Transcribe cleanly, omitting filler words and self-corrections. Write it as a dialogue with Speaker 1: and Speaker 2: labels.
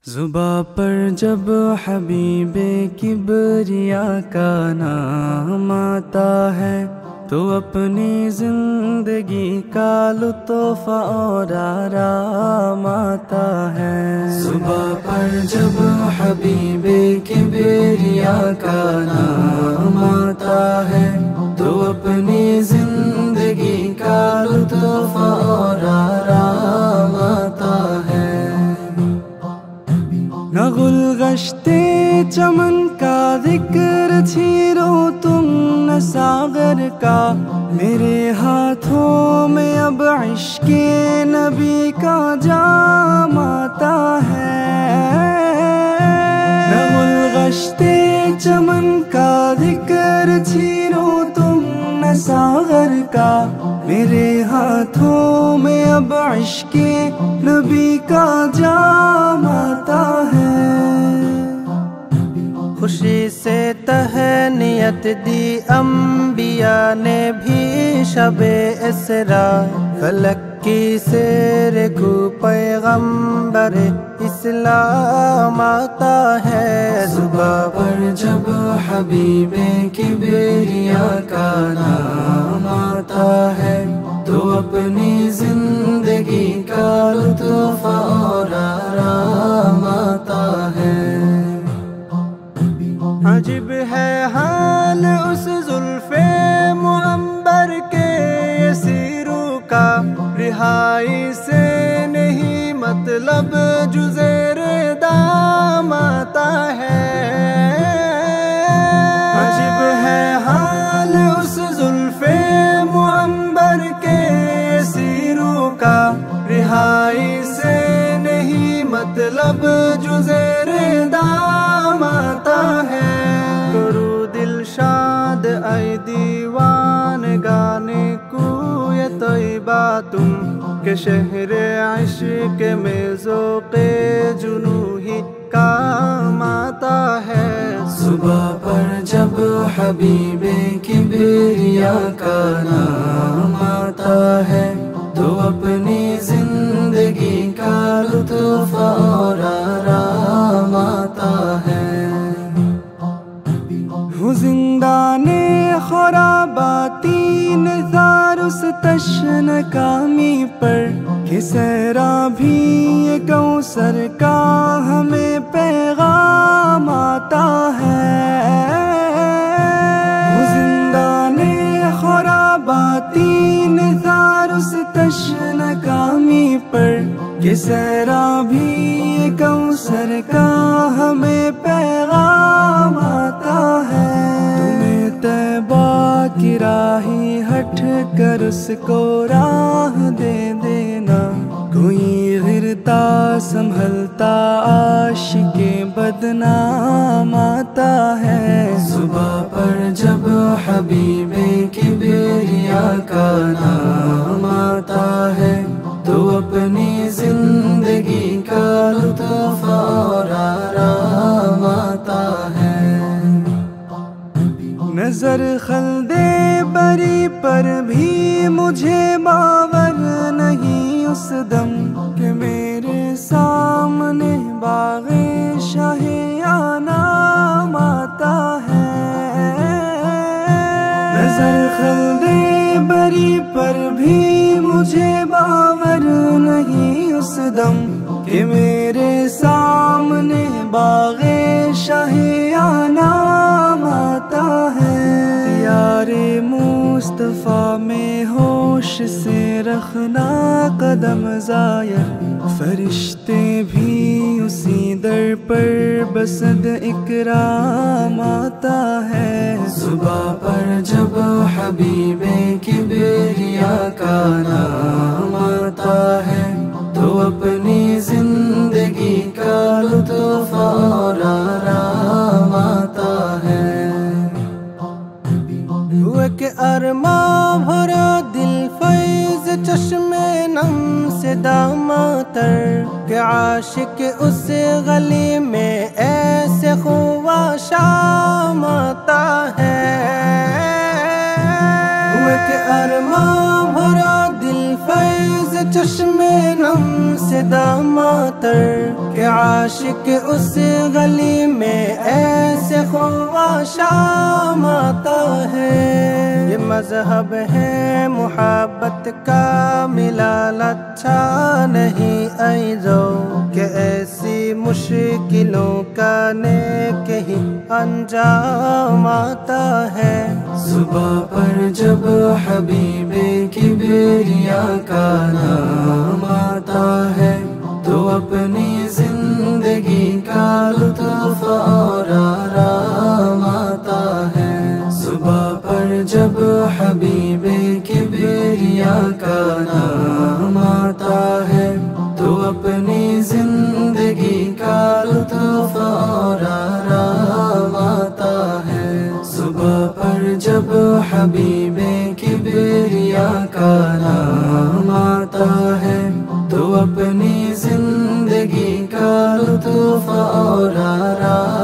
Speaker 1: زباں پر جب حبیب کبریا کا نام آتا ہے تو اپنی زندگی کا لطف اور آرام آتا ہے۔ زباں پر جب حبیب کبریا کا نام آتا ہے تو اپنی زندگی کا لطف اور آرام آتا ہے۔ نہ گلگشتے چمن کا ذکر چھیڑو تم نہ ساغر کا، میرے ہاتھوں میں اب عشق نبی کا جام آتا ہے۔ نہ گلگشتے چمن کا ذکر چھیڑو تم نہ ساغر کا، میرے ہاتھوں میں اب عشق نبی کا جام آتا ہے۔ خوشی سے تہنیت دی انبیاء نے بھی شب اسراء، فلک کی سیر کو پیغمبر اسلام آتا ہے۔ زباں پر جب حبیب کبریا کا نام آتا ہے تو اپنی زندگی کا لطف اور آرام آتا ہے۔ عجب ہے حال اس زلف معنبر کے یسیرو کا، رہائی سے نہیں مطلب جو زیر دام آتا ہے۔ عجب ہے حال اس زلف معنبر کے یسیرو کا، رہائی سے نہیں مطلب جو زیر دام آتا ہے۔ کرو دل شاد اے دیوان گانے کوئے طیبہ تم، کہ شہر عشق میں ذوق جنوحی کام آتا ہے۔ صبح پر جب حبیب کبریا کا نام آتا ہے تو اپنی زندگی کا لطف اور آرام آتا ہے۔ زندان خراباتی نثار اس تشن کامی پر، کہ صحرا بھی یہ کوثر کا ہمیں پیغام آتا ہے۔ زندان خراباتی نثار اس تشن کامی پر، کہ صحرا بھی یہ کوثر کا ہمیں پیغام آتا ہے۔ تمہیں طیبہ کی راہی ہٹ کر اس کو راہ دے دینا، کوئی غرتا سنبھلتا عاشق بدنام آتا ہے۔ صبح پر جب حبیب کبریا کا نام آتا ہے تو اپنی زندگی کا لطف اور آرام آتا ہے۔ نظر خلدِ بری پر بھی مجھے باور نہیں اس دم، کہ میرے سامنے باغ شاہ نام آتا ہے۔ نظر خلدِ بری پر بھی مجھے باور نہیں اس دم، کہ میرے سامنے باغ شاہ نام آتا ہے۔ یار مصطفیٰ میں ہوش سے رکھنا قدم زائر، فرشتے بھی اسی در پر بسد اکرام آتا ہے۔ صبح پر جب حبیب کبریا کا نام آتا ہے تو اپنی زندگی کا لطف اور آرام آتا ہے۔ کہ ارماں بھرا دل فیض چشم نم سے داماتر، کہ عاشق اس گلی میں ایسے خواہ شام آتا ہے۔ کہ ارماں بھرا دل فیض چشمے نم سے داماتر کہ عاشق اس گلی میں ایسے خواشام آتا ہے۔ یہ مذہب ہے محبت کا ملال اچھا نہیں ایزو کہ ایسی مشکلوں کا نیک ہی انجام آتا ہے۔
Speaker 2: صبح پر جب حبیب کبریا کا نام آتا ہے تو اپنی زندگی کا لطف اور آرام آتا ہے۔ صبح پر جب حبیب کبریا کا نام آتا ہے تو اپنی زندگی کا لطف اور آرام آتا ہے۔ صبح پر جب حبیب کبریا کا نام آتا ہے تو اپنی زندگی کا لطف اور آرام